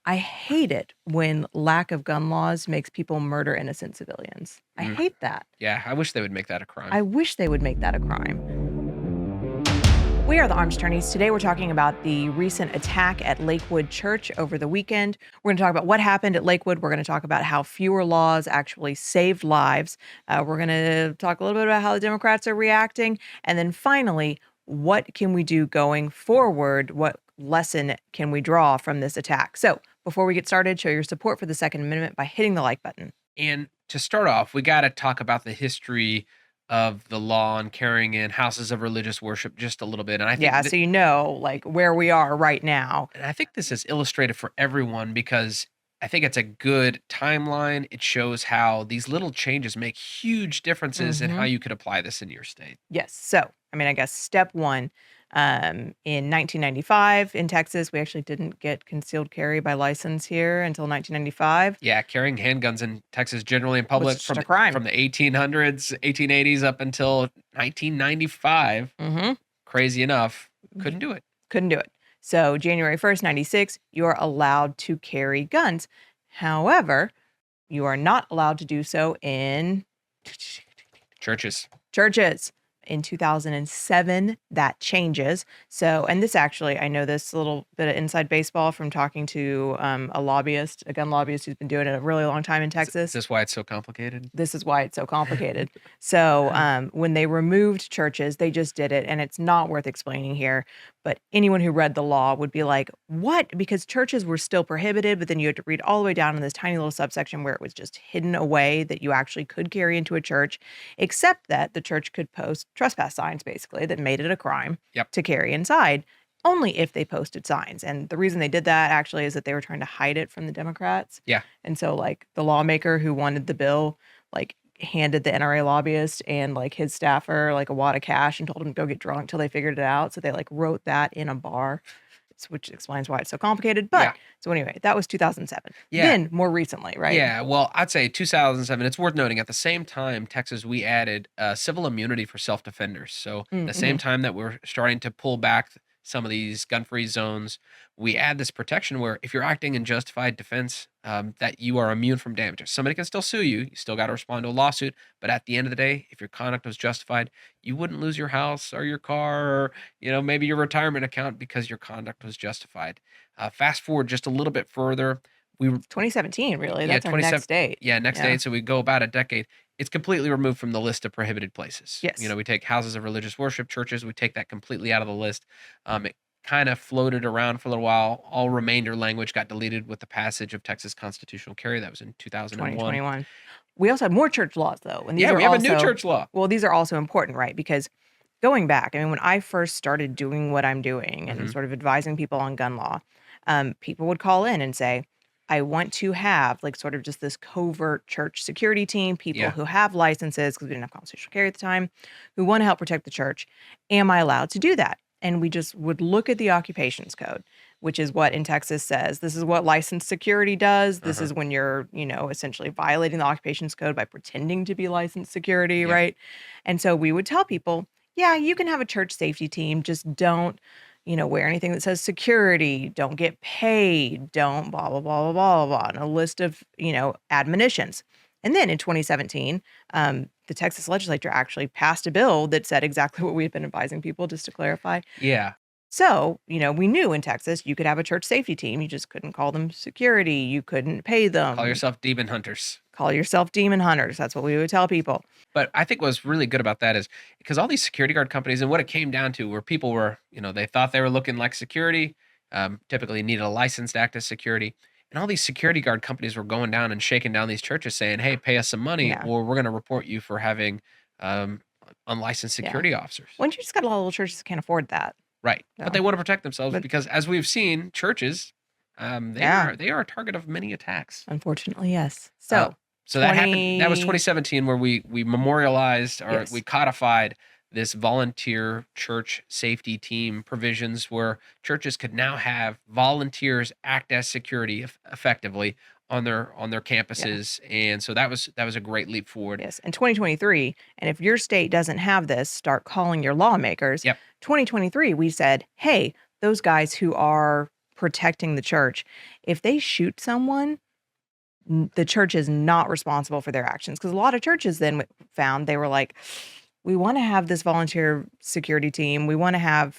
I hate it when lack of gun laws makes people murder innocent civilians. I Mm. hate that. Yeah, I wish they would make that a crime. I wish they would make that a crime. We are the Arms Attorneys. Today we're talking about the recent attack at Lakewood Church over the weekend. We're going to talk about what happened at Lakewood. We're going to talk about how fewer laws actually saved lives. We're going to talk a little bit about how the Democrats are reacting. And then finally, what can we do going forward? What lesson can we draw from this attack? So before we get started, show your support for the Second Amendment by hitting the like button. And to start off, we got to talk about the history of the law and carrying in houses of religious worship just a little bit. And I think Yeah, so you know, like where we are right now. and I think this is illustrative for everyone because I think it's a good timeline. It shows how these little changes make huge differences in how you could apply this in your state. Yes. So, I guess step one, in 1995 in Texas, we actually didn't get concealed carry by license here until 1995. Yeah, carrying handguns in Texas generally in public just a crime. from the 1800s, 1880s up until 1995. Crazy enough, couldn't do it. Couldn't do it. So, January 1st, 96, you are allowed to carry guns. However, you are not allowed to do so in Churches. churches. In 2007, that changes. So, and this actually, I know this little bit of inside baseball from talking to a lobbyist, a gun lobbyist who's been doing it a really long time in Texas. Is this why it's so complicated? This is why it's so complicated. So when they removed churches, they just did it. And it's not worth explaining here. But anyone who read the law would be like, what? Because churches were still prohibited, but then you had to read all the way down in this tiny little subsection where it was just hidden away that you actually could carry into a church, except that the church could post trespass signs, basically, that made it a crime to carry inside, only if they posted signs. And the reason they did that actually is that they were trying to hide it from the Democrats. Yeah. And so like the lawmaker who wanted the bill, like handed the NRA lobbyist and like his staffer like a wad of cash and told him to go get drunk till they figured it out. So they like wrote that in a bar, which explains why it's so complicated. But so anyway, that was 2007. Yeah. Then more recently, right? Yeah. Well, I'd say 2007. It's worth noting at the same time, Texas, we added civil immunity for self-defenders. So the same time that we're starting to pull back some of these gun-free zones, we add this protection where if you're acting in justified defense, that you are immune from damages. Somebody can still sue you. You still got to respond to a lawsuit. But at the end of the day, if your conduct was justified, you wouldn't lose your house or your car or, maybe your retirement account because your conduct was justified. Fast forward just a little bit further. 2017, really. That's our next date. Yeah, next date. So we go about a decade. It's completely removed from the list of prohibited places. Yes. We take houses of religious worship, churches. We take that completely out of the list. It kind of floated around for a little while. All remainder language got deleted with the passage of Texas constitutional carry. That was in 2001. 2021. We also have more church laws, though. And these we have a new church law. Well, these are also important, right? Because going back, when I first started doing what I'm doing and sort of advising people on gun law, people would call in and say, I want to have like sort of just this covert church security team, people who have licenses, because we didn't have constitutional carry at the time, who want to help protect the church. Am I allowed to do that? And we just would look at the occupations code, which is what in Texas says, this is what licensed security does. This is when you're, essentially violating the occupations code by pretending to be licensed security, right? And so we would tell people, yeah, you can have a church safety team, just don't wear anything that says security, don't get paid, don't blah, blah, blah, blah, blah, blah, and a list of, admonitions. And then in 2017, the Texas legislature actually passed a bill that said exactly what we've been advising people, just to clarify. Yeah. So, we knew in Texas you could have a church safety team. You just couldn't call them security. You couldn't pay them. Call yourself demon hunters. Call yourself demon hunters. That's what we would tell people. But I think what's really good about that is because all these security guard companies and what it came down to where people were, they thought they were looking like security, typically needed a license to act as security. And all these security guard companies were going down and shaking down these churches saying, hey, pay us some money or we're going to report you for having unlicensed security officers. Well, you just got a lot of little churches that can't afford that. Right. No. But they want to protect themselves because as we've seen, churches, they are a target of many attacks. Unfortunately, yes. So that happened. That was 2017 where we memorialized or we codified this volunteer church safety team provisions where churches could now have volunteers act as security effectively on their campuses. And so that was a great leap forward. Yes. In 2023, and if your state doesn't have this, start calling your lawmakers. 2023, we said, hey, those guys who are protecting the church. If they shoot someone, the church is not responsible for their actions. Because a lot of churches then found they were like, we want to have this volunteer security team. We want to have,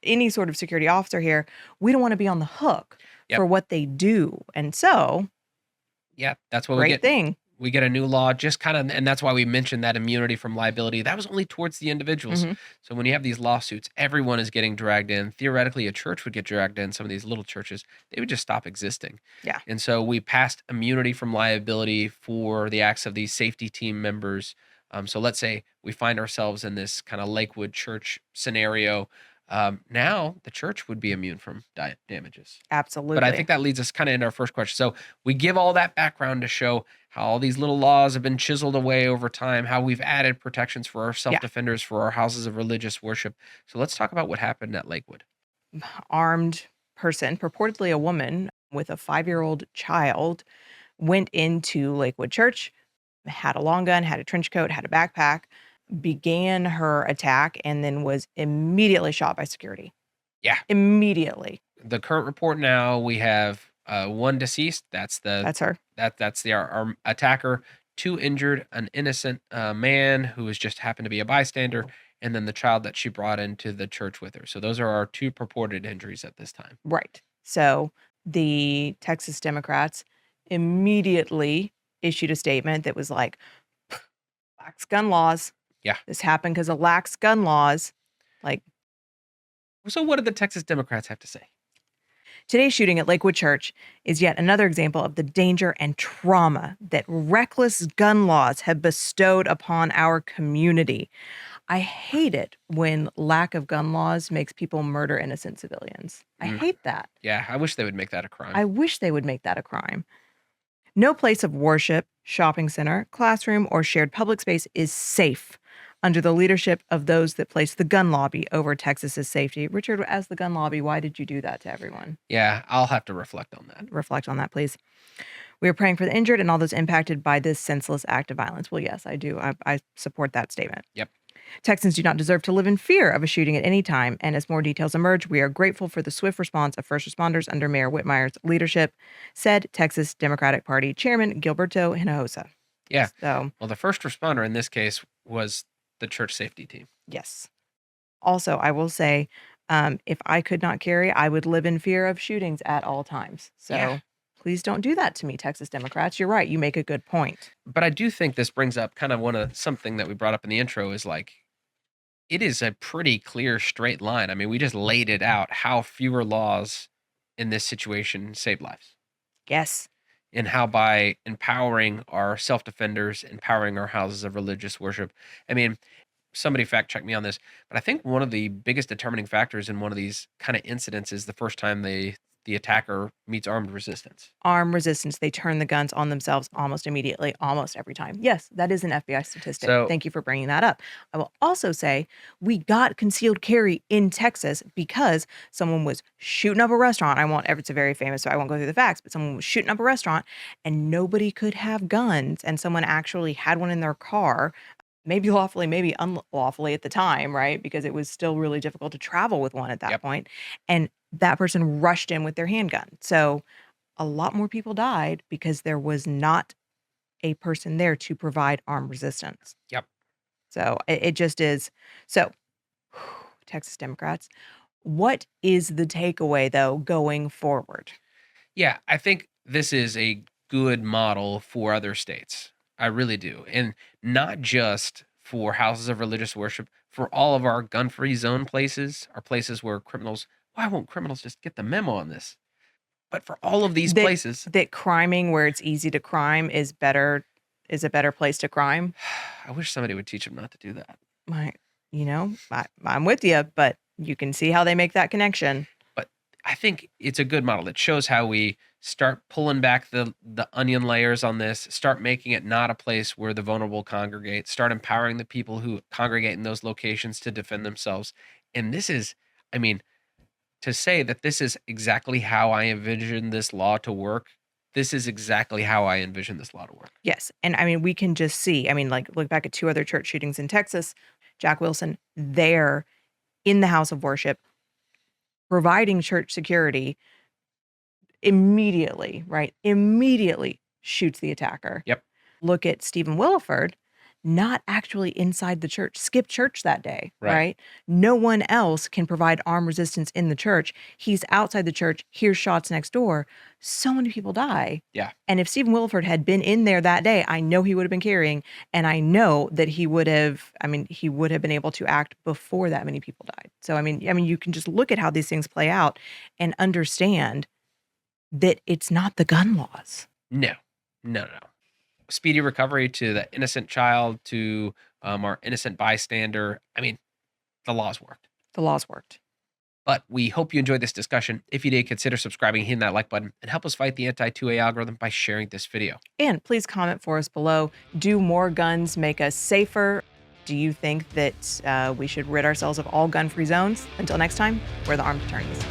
any sort of security officer here. We don't want to be on the hook Yep. for what they do. And so, yeah, that's what great thing. We get a new law, just kind of, and that's why we mentioned that immunity from liability. That was only towards the individuals. Mhm. So when you have these lawsuits, everyone is getting dragged in. Theoretically, a church would get dragged in. Some of these little churches, they would just stop existing. Yeah. And so we passed immunity from liability for the acts of these safety team members. So let's say we find ourselves in this kind of Lakewood Church scenario. Now the church would be immune from damages. Absolutely. But I think that leads us kind of into our first question. So we give all that background to show how all these little laws have been chiseled away over time, how we've added protections for our self-defenders, for our houses of religious worship. So let's talk about what happened at Lakewood. Armed person, purportedly a woman with a 5-year-old child, went into Lakewood Church, had a long gun, had a trench coat, had a backpack, began her attack, and then was immediately shot by security. Yeah. Immediately. The current report now, we have one deceased. That's her. That's our attacker. 2 injured, an innocent man who was just happened to be a bystander, and then the child that she brought into the church with her. So those are our 2 purported injuries at this time. Right. So the Texas Democrats immediately issued a statement that was like, lax gun laws. Yeah. This happened because of lax gun laws. Like, so what did the Texas Democrats have to say? Today's shooting at Lakewood Church is yet another example of the danger and trauma that reckless gun laws have bestowed upon our community. I hate it when lack of gun laws makes people murder innocent civilians. I hate that. Yeah, I wish they would make that a crime. I wish they would make that a crime. No place of worship, shopping center, classroom, or shared public space is safe under the leadership of those that place the gun lobby over Texas's safety. Richard, as the gun lobby, why did you do that to everyone? Yeah, I'll have to reflect on that. Reflect on that, please. We are praying for the injured and all those impacted by this senseless act of violence. Well, yes, I do. I support that statement. Yep. Texans do not deserve to live in fear of a shooting at any time, and as more details emerge, we are grateful for the swift response of first responders under Mayor Whitmire's leadership, said Texas Democratic Party Chairman Gilberto Hinojosa. Yeah. So, well, the first responder in this case was the church safety team. Yes. Also, I will say, if I could not carry, I would live in fear of shootings at all times. So please don't do that to me, Texas Democrats. You're right. You make a good point. But I do think this brings up kind of something that we brought up in the intro is like, it is a pretty clear straight line. I mean, we just laid it out how fewer laws in this situation save lives. Yes. And how by empowering our self-defenders, empowering our houses of religious worship. I mean, somebody fact check me on this, but I think one of the biggest determining factors in one of these kind of incidents is the first time the attacker meets armed resistance. Armed resistance. They turn the guns on themselves almost immediately, almost every time. Yes, that is an FBI statistic. So, thank you for bringing that up. I will also say we got concealed carry in Texas because someone was shooting up a restaurant. It's a very famous, so I won't go through the facts, but someone was shooting up a restaurant and nobody could have guns. And someone actually had one in their car, maybe lawfully, maybe unlawfully at the time, right? Because it was still really difficult to travel with one at that point. And that person rushed in with their handgun. So a lot more people died because there was not a person there to provide armed resistance. Yep. So it just is. So, Texas Democrats, what is the takeaway, though, going forward? Yeah, I think this is a good model for other states. I really do. And not just for houses of religious worship, for all of our gun-free zone places, our places where why won't criminals just get the memo on this? But for all of these places. That criming where it's easy to crime is a better place to crime. I wish somebody would teach them not to do that. I'm with you, but you can see how they make that connection. But I think it's a good model. It shows how we start pulling back the onion layers on this, start making it not a place where the vulnerable congregate, start empowering the people who congregate in those locations to defend themselves. And this is, to say that this is exactly how I envision this law to work, this is exactly how I envision this law to work. Yes. And we can just see, look back at 2 other church shootings in Texas. Jack Wilson there in the house of worship, providing church security immediately, right? Immediately shoots the attacker. Yep. Look at Stephen Williford, not actually inside the church, skipped church that day, right? No one else can provide armed resistance in the church. He's outside the church, hears shots next door. So many people die. Yeah. And if Stephen Williford had been in there that day, I know he would have been carrying, and I know that he would have been able to act before that many people died. So I mean, you can just look at how these things play out and understand that it's not the gun laws. No. Speedy recovery to the innocent child, to our innocent bystander. I mean, the laws worked. The laws worked. But we hope you enjoyed this discussion. If you did, consider subscribing, hitting that like button, and help us fight the anti-2A algorithm by sharing this video. And please comment for us below. Do more guns make us safer? Do you think that we should rid ourselves of all gun-free zones? Until next time, we're the armed attorneys.